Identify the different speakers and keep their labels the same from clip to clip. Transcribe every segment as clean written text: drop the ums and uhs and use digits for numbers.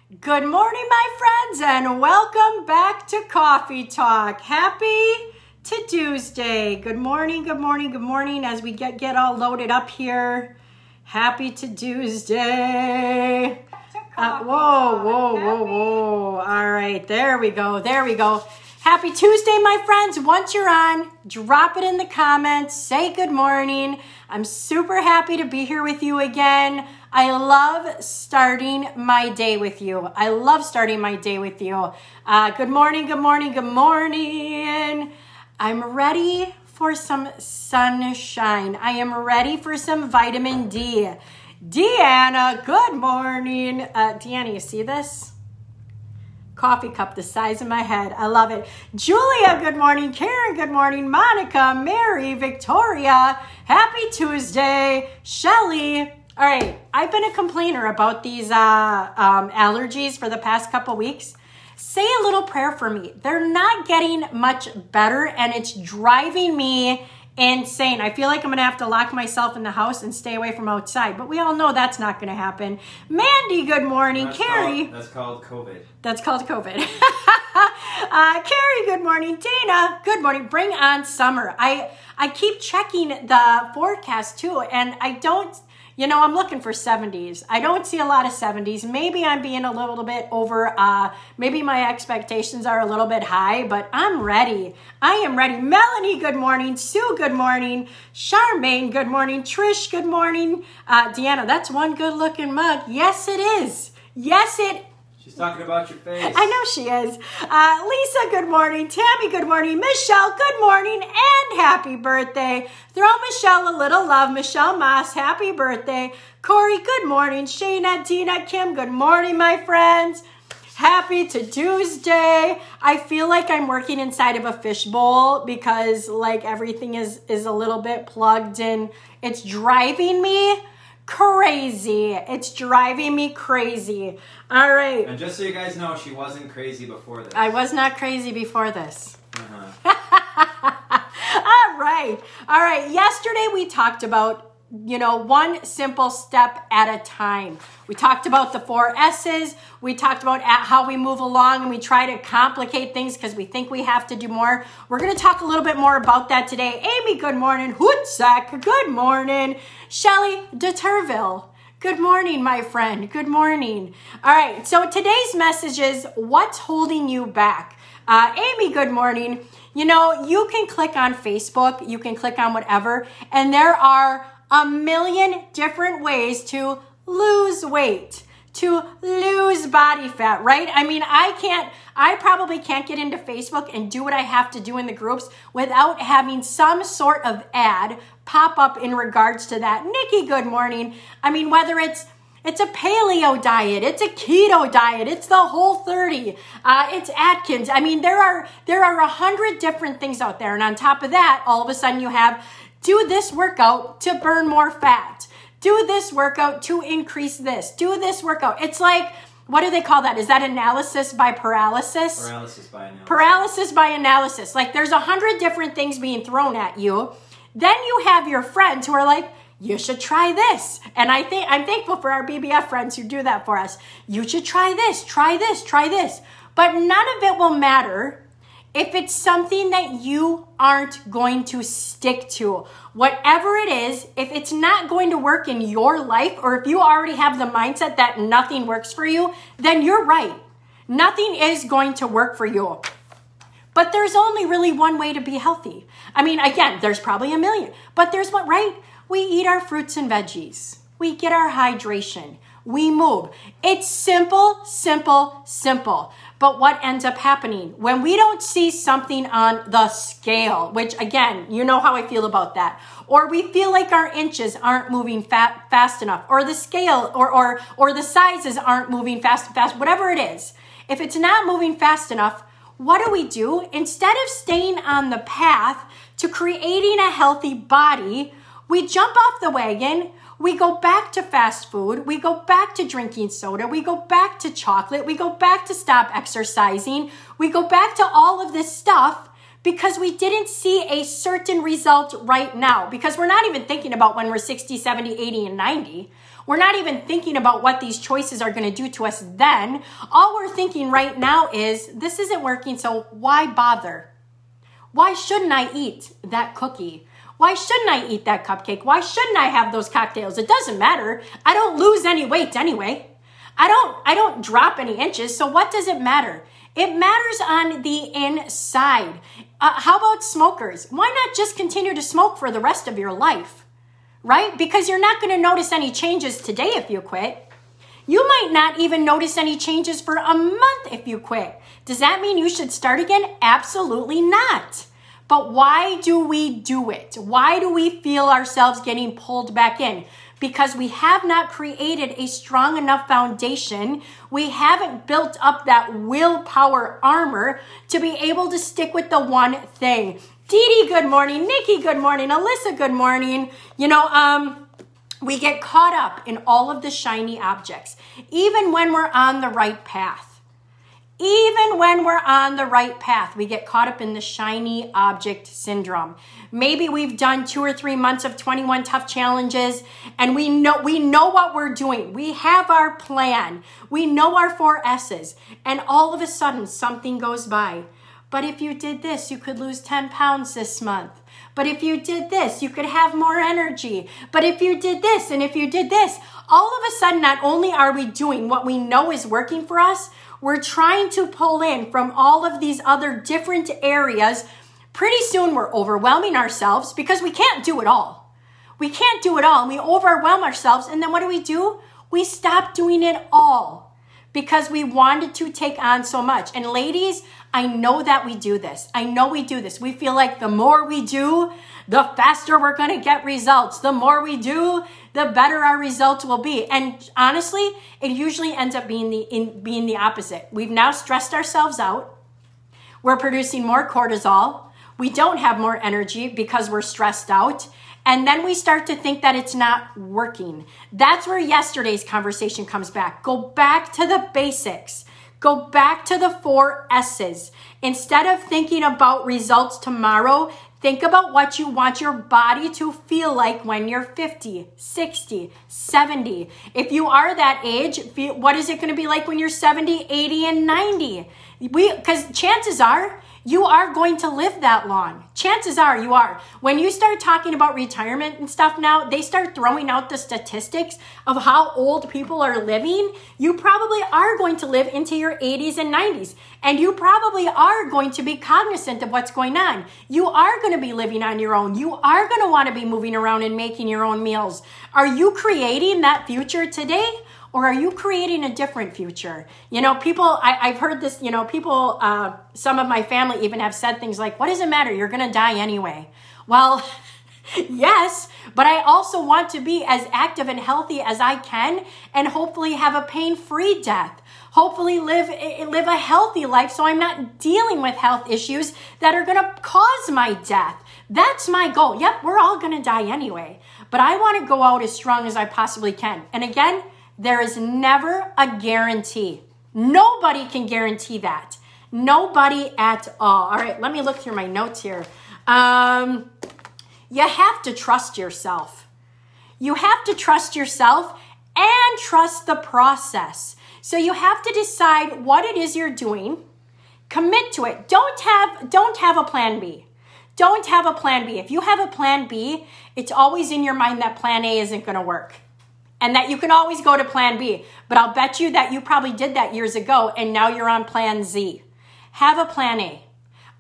Speaker 1: Good morning, my friends, and welcome back to Coffee Talk. Happy to Tuesday. Good morning, good morning, good morning as we get all loaded up here. Happy to Tuesday. Whoa. All right, there we go. Happy Tuesday, my friends. Once you're on, drop it in the comments. Say good morning. I'm super happy to be here with you again. I love starting my day with you. Good morning. I'm ready for some sunshine. I am ready for some vitamin D. Deanna, good morning. Deanna, you see this? Coffee cup the size of my head. I love it. Julia, good morning. Karen, good morning. Monica, Mary, Victoria, happy Tuesday. Shelly. All right, I've been a complainer about these allergies for the past couple weeks. Say a little prayer for me. They're not getting much better, and it's driving me insane. I feel like I'm going to have to lock myself in the house and stay away from outside, but we all know that's not going to happen. Mandy, good morning. Carrie.
Speaker 2: That's called COVID.
Speaker 1: Carrie, good morning. Dana, good morning. Bring on summer. I keep checking the forecast too, and I'm looking for 70s. I don't see a lot of 70s. Maybe I'm being a little bit over, maybe my expectations are a little bit high, but I'm ready. I am ready. Melanie, good morning. Sue, good morning. Charmaine, good morning. Trish, good morning. Deanna, that's one good looking mug. Yes, it is.
Speaker 2: She's talking about your face.
Speaker 1: I know she is. Lisa, good morning. Tammy, good morning. Michelle, good morning and happy birthday. Throw Michelle a little love. Michelle Moss, happy birthday. Corey, good morning. Shayna, Tina, Kim, good morning, my friends. Happy to Tuesday. I feel like I'm working inside of a fishbowl because everything is a little bit plugged in. It's driving me crazy. All right.
Speaker 2: And just so you guys know, she wasn't crazy before this.
Speaker 1: I was not crazy before this.
Speaker 2: Uh-huh.
Speaker 1: All right. Yesterday we talked about, one simple step at a time. We talked about the 4 S's. We talked about how we move along and we try to complicate things because we think we have to do more. We're going to talk a little bit more about that today. Amy, good morning. Hootsack, good morning. Shelly de Turville, good morning, my friend. Good morning. All right, so today's message is what's holding you back? Amy, good morning. You can click on Facebook, you can click on whatever, and there are a million different ways to lose weight, to lose body fat, right? I mean, I probably can't get into Facebook and do what I have to do in the groups without having some sort of ad pop up in regards to that. Nikki, good morning. I mean, whether it's a paleo diet, it's a keto diet, it's the Whole30, it's Atkins. I mean, there are 100 different things out there. And on top of that, all of a sudden you have do this workout to burn more fat. Do this workout to increase this. Do this workout. It's like, what do they call that? Is that analysis by paralysis? Paralysis by analysis. Like there's 100 different things being thrown at you. Then you have your friends who are like, you should try this. And I'm thankful for our BBF friends who do that for us. You should try this. But none of it will matter if it's something that you aren't going to stick to. Whatever it is, if it's not going to work in your life, or if you already have the mindset that nothing works for you, then you're right. Nothing is going to work for you. But there's only really one way to be healthy. I mean, again, there's probably a million, but there's what, right? We eat our fruits and veggies. We get our hydration. We move. It's simple. But what ends up happening when we don't see something on the scale, which again, you know how I feel about that, or we feel like our inches aren't moving fast enough, or the scale or the sizes aren't moving fast, whatever it is. If it's not moving fast enough, what do? Instead of staying on the path to creating a healthy body, we jump off the wagon. We go back to fast food. We go back to drinking soda. We go back to chocolate. We go back to stop exercising. We go back to all of this stuff because we didn't see a certain result right now. Because we're not even thinking about when we're 60, 70, 80, and 90. We're not even thinking about what these choices are going to do to us then. All we're thinking right now is, this isn't working, so why bother? Why shouldn't I eat that cookie? Why shouldn't I eat that cupcake? Why shouldn't I have those cocktails? It doesn't matter. I don't lose any weight anyway. I don't drop any inches, so what does it matter? It matters on the inside. How about smokers? Why not just continue to smoke for the rest of your life, right? Because you're not going to notice any changes today if you quit. You might not even notice any changes for a month if you quit. Does that mean you should start again? Absolutely not. But why do we do it? Why do we feel ourselves getting pulled back in? Because we have not created a strong enough foundation. We haven't built up that willpower armor to be able to stick with the one thing. Dee Dee, good morning. Nikki, good morning. Alyssa, good morning. We get caught up in all of the shiny objects, even when we're on the right path. Even when we're on the right path, we get caught up in the shiny object syndrome. Maybe we've done 2 or 3 months of 21 tough challenges and we know what we're doing. We have our plan. We know our 4 S's, and all of a sudden something goes by. But if you did this, you could lose 10 pounds this month. But if you did this, you could have more energy. But if you did this, and if you did this, all of a sudden, not only are we doing what we know is working for us, we're trying to pull in from all of these other different areas. Pretty soon we're overwhelming ourselves because we can't do it all. We can't do it all, and we overwhelm ourselves. And then what do? We stop doing it all because we wanted to take on so much. And ladies, I know that we do this. I know we do this. We feel like the more we do, the faster we're going to get results. The more we do, the better our results will be. And honestly, it usually ends up being the opposite. We've now stressed ourselves out. We're producing more cortisol. We don't have more energy because we're stressed out. And then we start to think that it's not working. That's where yesterday's conversation comes back. Go back to the basics. Go back to the 4 S's. Instead of thinking about results tomorrow, think about what you want your body to feel like when you're 50, 60, 70. If you are that age, what is it going to be like when you're 70, 80, and 90? Because chances are you are going to live that long. Chances are you are. When you start talking about retirement and stuff now, they start throwing out the statistics of how old people are living. You probably are going to live into your 80s and 90s. And you probably are going to be cognizant of what's going on. You are going to be living on your own. You are going to want to be moving around and making your own meals. Are you creating that future today? Or are you creating a different future? People, I've heard this, people, some of my family even have said things like, what does it matter? You're going to die anyway. Well, yes, but I also want to be as active and healthy as I can and hopefully have a pain-free death. Hopefully live a healthy life so I'm not dealing with health issues that are going to cause my death. That's my goal. Yep, we're all going to die anyway. But I want to go out as strong as I possibly can. And again, there is never a guarantee. Nobody can guarantee that. Nobody at all. All right, let me look through my notes here. You have to trust yourself. You have to trust yourself and trust the process. So you have to decide what it is you're doing. Commit to it. Don't have a plan B. Don't have a plan B. If you have a plan B, it's always in your mind that plan A isn't going to work. And that you can always go to plan B. But I'll bet you that you probably did that years ago and now you're on plan Z. Have a plan A.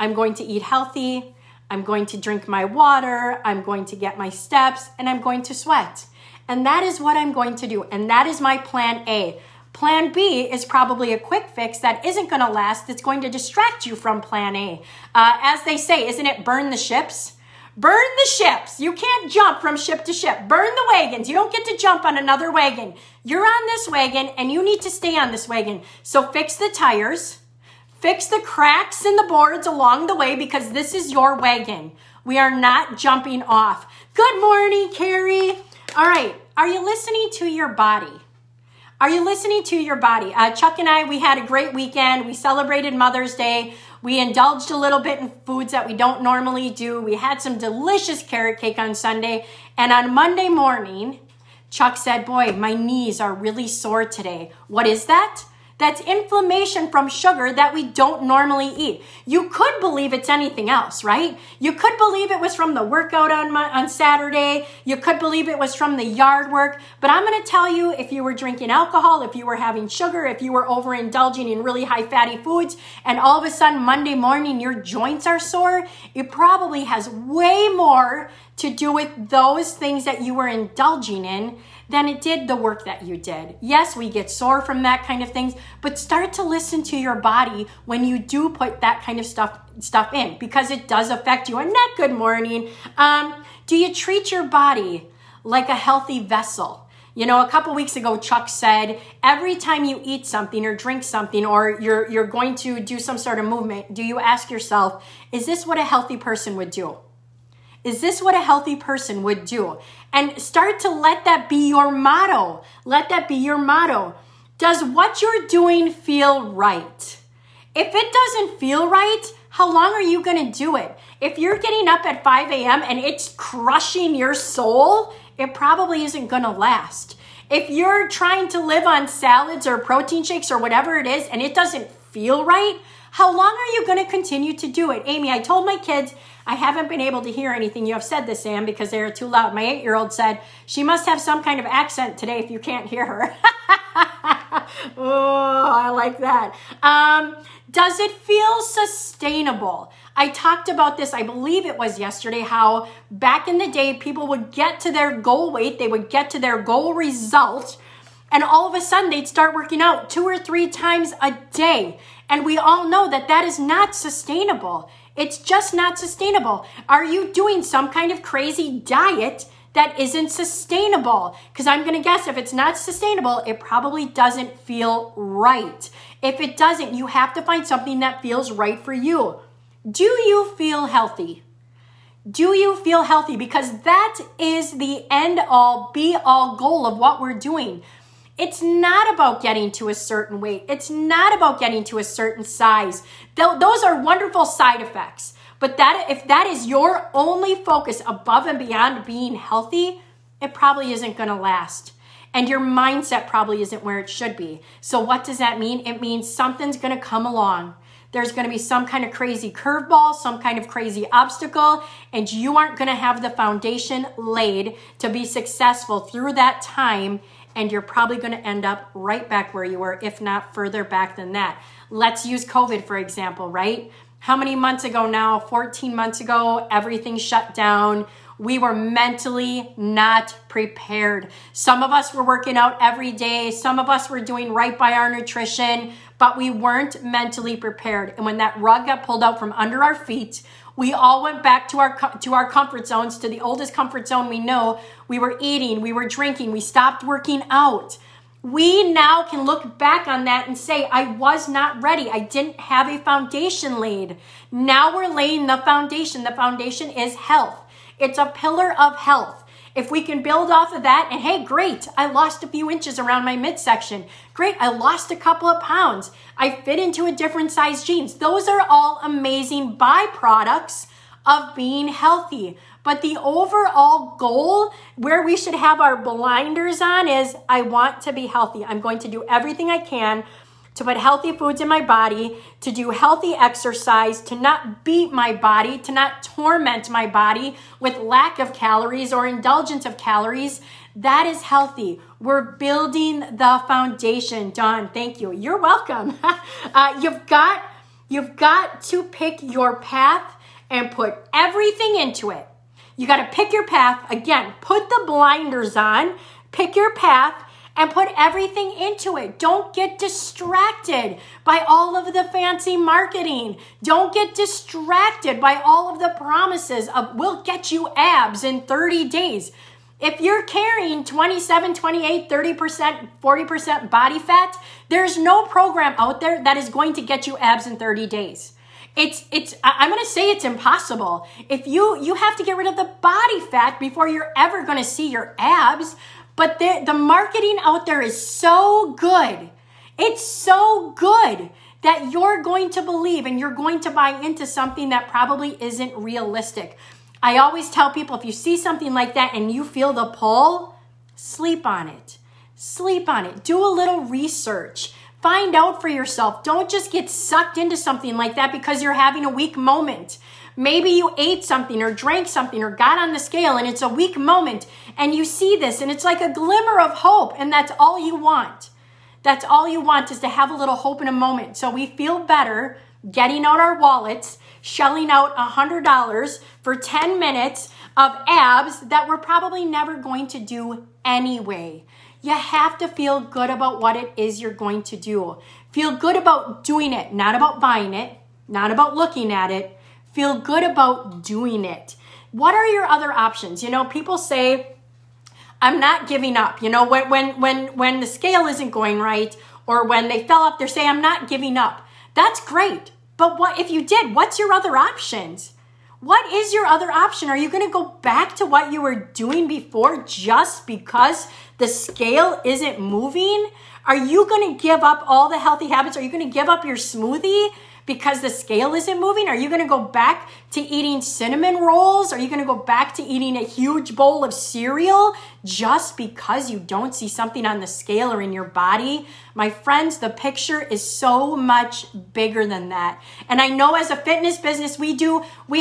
Speaker 1: I'm going to eat healthy. I'm going to drink my water. I'm going to get my steps and I'm going to sweat. And that is what I'm going to do. And that is my plan A. Plan B is probably a quick fix that isn't going to last. It's going to distract you from plan A. As they say, isn't it burn the ships? Burn the ships. You can't jump from ship to ship. Burn the wagons. You don't get to jump on another wagon. You're on this wagon and you need to stay on this wagon. So fix the tires. Fix the cracks in the boards along the way because this is your wagon. We are not jumping off. Good morning, Carrie. All right. Are you listening to your body? Are you listening to your body? Chuck and I, we had a great weekend. We celebrated Mother's Day. We indulged a little bit in foods that we don't normally do. We had some delicious carrot cake on Sunday. And on Monday morning, Chuck said, boy, my knees are really sore today. What is that? That's inflammation from sugar that we don't normally eat. You could believe it's anything else, right? You could believe it was from the workout on Saturday. You could believe it was from the yard work. But I'm going to tell you, if you were drinking alcohol, if you were having sugar, if you were overindulging in really high fatty foods, and all of a sudden Monday morning your joints are sore, it probably has way more to do with those things that you were indulging in than it did the work that you did. Yes, we get sore from that kind of things, but start to listen to your body when you do put that kind of stuff in, because it does affect you. Annette, good morning. Do you treat your body like a healthy vessel? You know, a couple weeks ago, Chuck said, every time you eat something or drink something, or you're going to do some sort of movement, do you ask yourself, is this what a healthy person would do? Is this what a healthy person would do? And start to let that be your motto. Let that be your motto. Does what you're doing feel right? If it doesn't feel right, how long are you going to do it? If you're getting up at 5 a.m. and it's crushing your soul, it probably isn't going to last. If you're trying to live on salads or protein shakes or whatever it is and it doesn't feel right, how long are you going to continue to do it? Amy, I told my kids, I haven't been able to hear anything you have said this, Sam, because they're too loud. My 8-year-old said, she must have some kind of accent today if you can't hear her. Oh, I like that. Does it feel sustainable? I talked about this, I believe it was yesterday, how back in the day, people would get to their goal weight, they would get to their goal result, and all of a sudden they'd start working out 2 or 3 times a day. And we all know that that is not sustainable. It's just not sustainable. Are you doing some kind of crazy diet that isn't sustainable? Because I'm going to guess if it's not sustainable, it probably doesn't feel right. If it doesn't, you have to find something that feels right for you. Do you feel healthy? Do you feel healthy? Because that is the end all, be all goal of what we're doing. It's not about getting to a certain weight. It's not about getting to a certain size. Those are wonderful side effects. But if that is your only focus above and beyond being healthy, it probably isn't going to last. And your mindset probably isn't where it should be. So what does that mean? It means something's going to come along. There's going to be some kind of crazy curveball, some kind of crazy obstacle, and you aren't going to have the foundation laid to be successful through that time. And you're probably going to end up right back where you were, if not further back than that. Let's use COVID, for example, right? How many months ago now? 14 months ago, everything shut down. We were mentally not prepared. Some of us were working out every day. Some of us were doing right by our nutrition, but we weren't mentally prepared. And when that rug got pulled out from under our feet, we all went back to our comfort zones, to the oldest comfort zone we know. We were eating, we were drinking, we stopped working out. We now can look back on that and say, I was not ready. I didn't have a foundation laid. Now we're laying the foundation. The foundation is health. It's a pillar of health. If we can build off of that, and hey, great, I lost a few inches around my midsection. Great, I lost a couple of pounds. I fit into a different size jeans. Those are all amazing byproducts of being healthy. But the overall goal, where we should have our blinders on, is I want to be healthy. I'm going to do everything I can to put healthy foods in my body, to do healthy exercise, to not beat my body, to not torment my body with lack of calories or indulgence of calories. That is healthy. We're building the foundation. Dawn, thank you. You're welcome. You've got to pick your path and put everything into it. You got to pick your path. Again, put the blinders on, pick your path, and put everything into it. Don't get distracted by all of the fancy marketing. Don't get distracted by all of the promises of we'll get you abs in 30 days. If you're carrying 27, 28, 30%, 40% body fat, there's no program out there that is going to get you abs in 30 days. I'm going to say it's impossible. If you have to get rid of the body fat before you're ever going to see your abs. But the marketing out there is so good. It's so good that you're going to believe and you're going to buy into something that probably isn't realistic. I always tell people, if you see something like that and you feel the pull, Sleep on it. Sleep on it. Do a little research. Find out for yourself. Don't just get sucked into something like that because you're having a weak moment. Maybe you ate something or drank something or got on the scale and it's a weak moment and you see this and it's like a glimmer of hope and that's all you want. That's all you want is to have a little hope in a moment. So we feel better getting out our wallets, shelling out $100 for 10 minutes of abs that we're probably never going to do anyway. You have to feel good about what it is you're going to do. Feel good about doing it, not about buying it, not about looking at it. Feel good about doing it. What are your other options? You know, people say, I'm not giving up. You know, when the scale isn't going right or when they fell off, they're saying, I'm not giving up. That's great. But what if you did? What's your other options? What is your other option? Are you going to go back to what you were doing before just because the scale isn't moving? Are you going to give up all the healthy habits? Are you going to give up your smoothie because the scale isn't moving? Are you going to go back to eating cinnamon rolls? Are you going to go back to eating a huge bowl of cereal just because you don't see something on the scale or in your body? My friends, the picture is so much bigger than that. And I know as a fitness business, we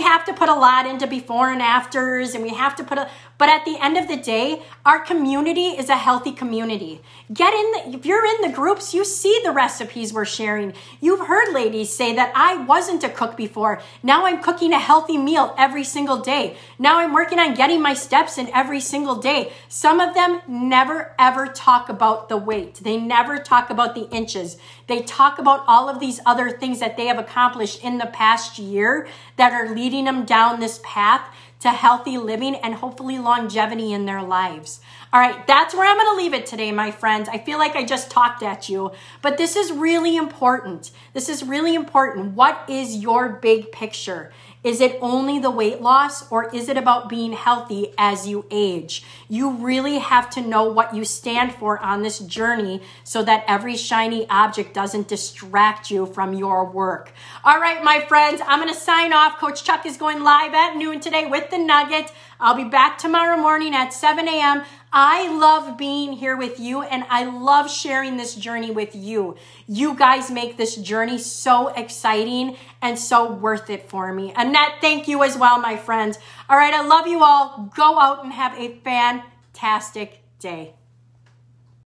Speaker 1: have to put a lot into before and afters, and we have to but at the end of the day, our community is a healthy community. If you're in the groups, you see the recipes we're sharing. You've heard ladies say that I wasn't a cook before. Now I'm cooking a healthy meal every single day. Now I'm working on getting my steps in every single day. Some of them never ever talk about the weight. They never talk about the inches. They talk about all of these other things that they have accomplished in the past year that are leading them down this path to healthy living and hopefully longevity in their lives. All right, that's where I'm going to leave it today, my friends. I feel like I just talked at you, but this is really important. This is really important. What is your big picture? Is it only the weight loss, or is it about being healthy as you age? You really have to know what you stand for on this journey so that every shiny object doesn't distract you from your work. All right, my friends, I'm going to sign off. Coach Chuck is going live at noon today with the Nugget. I'll be back tomorrow morning at 7 a.m. I love being here with you, and I love sharing this journey with you. You guys make this journey so exciting and so worth it for me. Annette, thank you as well, my friends. All right, I love you all. Go out and have a fantastic day.